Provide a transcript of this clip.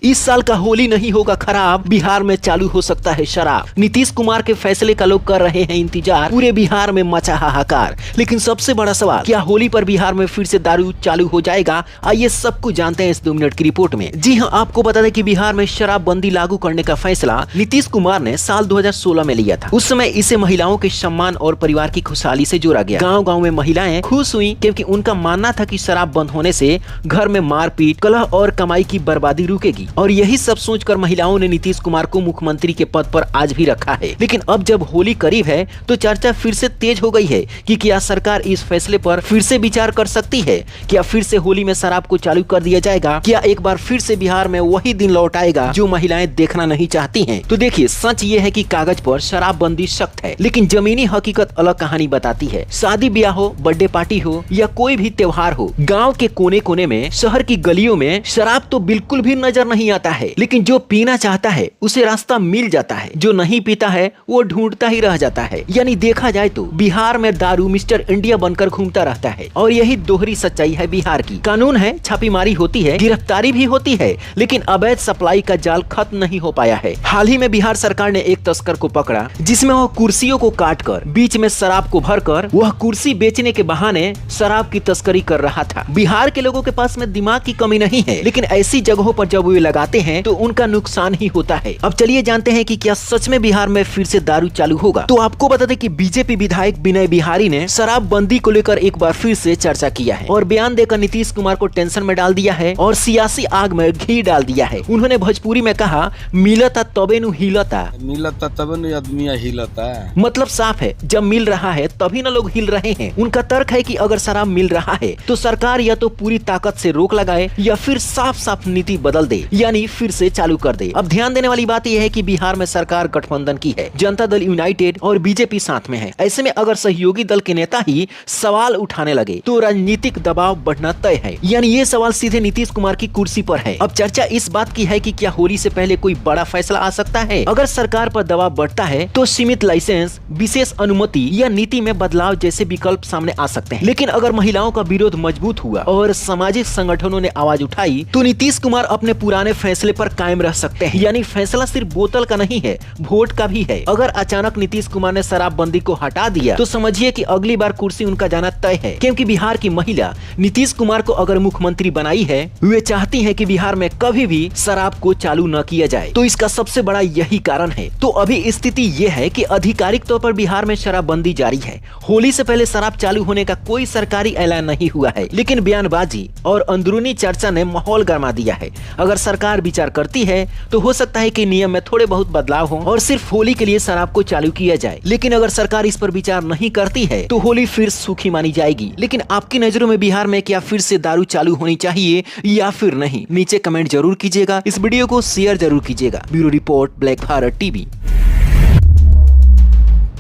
इस साल का होली नहीं होगा खराब, बिहार में चालू हो सकता है शराब। नीतीश कुमार के फैसले का लोग कर रहे हैं इंतजार, पूरे बिहार में मचा हाहाकार। लेकिन सबसे बड़ा सवाल, क्या होली पर बिहार में फिर से दारू चालू हो जाएगा? आइए सब कुछ जानते हैं इस 2 मिनट की रिपोर्ट में। जी हाँ, आपको बता दें कि बिहार में शराबबंदी लागू करने का फैसला नीतीश कुमार ने साल 2016 में लिया था। उस समय इसे महिलाओं के सम्मान और परिवार की खुशहाली से जोड़ा गया। गाँव-गाँव में महिलाएं खुश हुई क्योंकि उनका मानना था कि शराब बंद होने से घर में मारपीट, कलह और कमाई की बर्बादी रुकेगी। और यही सब सोचकर महिलाओं ने नीतीश कुमार को मुख्यमंत्री के पद पर आज भी रखा है। लेकिन अब जब होली करीब है तो चर्चा फिर से तेज हो गई है कि क्या सरकार इस फैसले पर फिर से विचार कर सकती है? क्या फिर से होली में शराब को चालू कर दिया जाएगा? क्या एक बार फिर से बिहार में वही दिन लौट आएगा जो महिलाएं देखना नहीं चाहती हैं? तो देखिए, सच ये है कि कागज पर शराबबंदी सख्त है, लेकिन जमीनी हकीकत अलग कहानी बताती है। शादी ब्याह हो, बर्थडे पार्टी हो या कोई भी त्योहार हो, गाँव के कोने कोने में, शहर की गलियों में शराब तो बिल्कुल भी नजर नहीं आता है। लेकिन जो पीना चाहता है उसे रास्ता मिल जाता है, जो नहीं पीता है वो ढूंढता ही रह जाता है। यानी देखा जाए तो बिहार में दारू मिस्टर इंडिया बनकर घूमता रहता है। और यही दोहरी सच्चाई है बिहार की। कानून है, छापेमारी होती है, गिरफ्तारी भी होती है, लेकिन अवैध सप्लाई का जाल खत्म नहीं हो पाया है। हाल ही में बिहार सरकार ने एक तस्कर को पकड़ा, जिसमें वह कुर्सियों को काटकर बीच में शराब को भरकर वह कुर्सी बेचने के बहाने शराब की तस्करी कर रहा था। बिहार के लोगों के पास में दिमाग की कमी नहीं है, लेकिन ऐसी जगहों पर जब वे लगाते हैं तो उनका नुकसान ही होता है। अब चलिए जानते हैं कि क्या सच में बिहार में फिर से दारू चालू होगा। तो आपको बता दें कि बीजेपी विधायक विनय बिहारी ने शराबबंदी को लेकर एक बार फिर से चर्चा किया है और बयान देकर नीतीश कुमार को टेंशन में डाल दिया है और सियासी आग में घी डाल दिया है। उन्होंने भोजपुरी में कहा, मिलता तबे नु हिलता, मिलता तबे नु आदमी हिलता। मतलब साफ है, जब मिल रहा है तभी न लोग हिल रहे हैं। उनका तर्क है कि अगर शराब मिल रहा है तो सरकार या तो पूरी ताकत से रोक लगाए या फिर साफ साफ नीति बदल दे, यानी फिर से चालू कर दे। अब ध्यान देने वाली बात यह है कि बिहार में सरकार गठबंधन की है, जनता दल यूनाइटेड और बीजेपी साथ में है। ऐसे में अगर सहयोगी दल के नेता ही सवाल उठाने लगे तो राजनीतिक दबाव बढ़ना तय है, यानी ये सवाल सीधे नीतीश कुमार की कुर्सी पर है। अब चर्चा इस बात की है कि क्या होली से पहले कोई बड़ा फैसला आ सकता है? अगर सरकार पर दबाव बढ़ता है तो सीमित लाइसेंस, विशेष अनुमति या नीति में बदलाव जैसे विकल्प सामने आ सकते हैं। लेकिन अगर महिलाओं का विरोध मजबूत हुआ और सामाजिक संगठनों ने आवाज उठाई तो नीतीश कुमार अपने पुराने फैसले पर कायम रह सकते हैं। यानी फैसला सिर्फ बोतल का नहीं है, वोट का भी है। अगर अचानक नीतीश कुमार ने शराबबंदी को हटा दिया तो समझिए कि अगली बार कुर्सी उनका जाना तय है, क्योंकि बिहार की महिला नीतीश कुमार को अगर मुख्यमंत्री बनाई है, वे चाहती है कि बिहार में कभी भी शराब को चालू न किया जाए। तो इसका सबसे बड़ा यही कारण है। तो अभी स्थिति ये है कि आधिकारिक तौर पर बिहार में शराबबंदी जारी है। होली से पहले शराब चालू होने का कोई सरकारी ऐलान नहीं हुआ है, लेकिन बयानबाजी और अंदरूनी चर्चा ने माहौल गरमा दिया है। अगर सरकार विचार करती है तो हो सकता है कि नियम में थोड़े बहुत बदलाव हो और सिर्फ होली के लिए शराब को चालू किया जाए। लेकिन अगर सरकार इस पर विचार नहीं करती है तो होली फिर सूखी मानी जाएगी। लेकिन आपकी नजरों में बिहार में क्या फिर से दारू चालू होनी चाहिए या फिर नहीं? नीचे कमेंट जरूर कीजिएगा, इस वीडियो को शेयर जरूर कीजिएगा। Bureau report, black Bharat TV.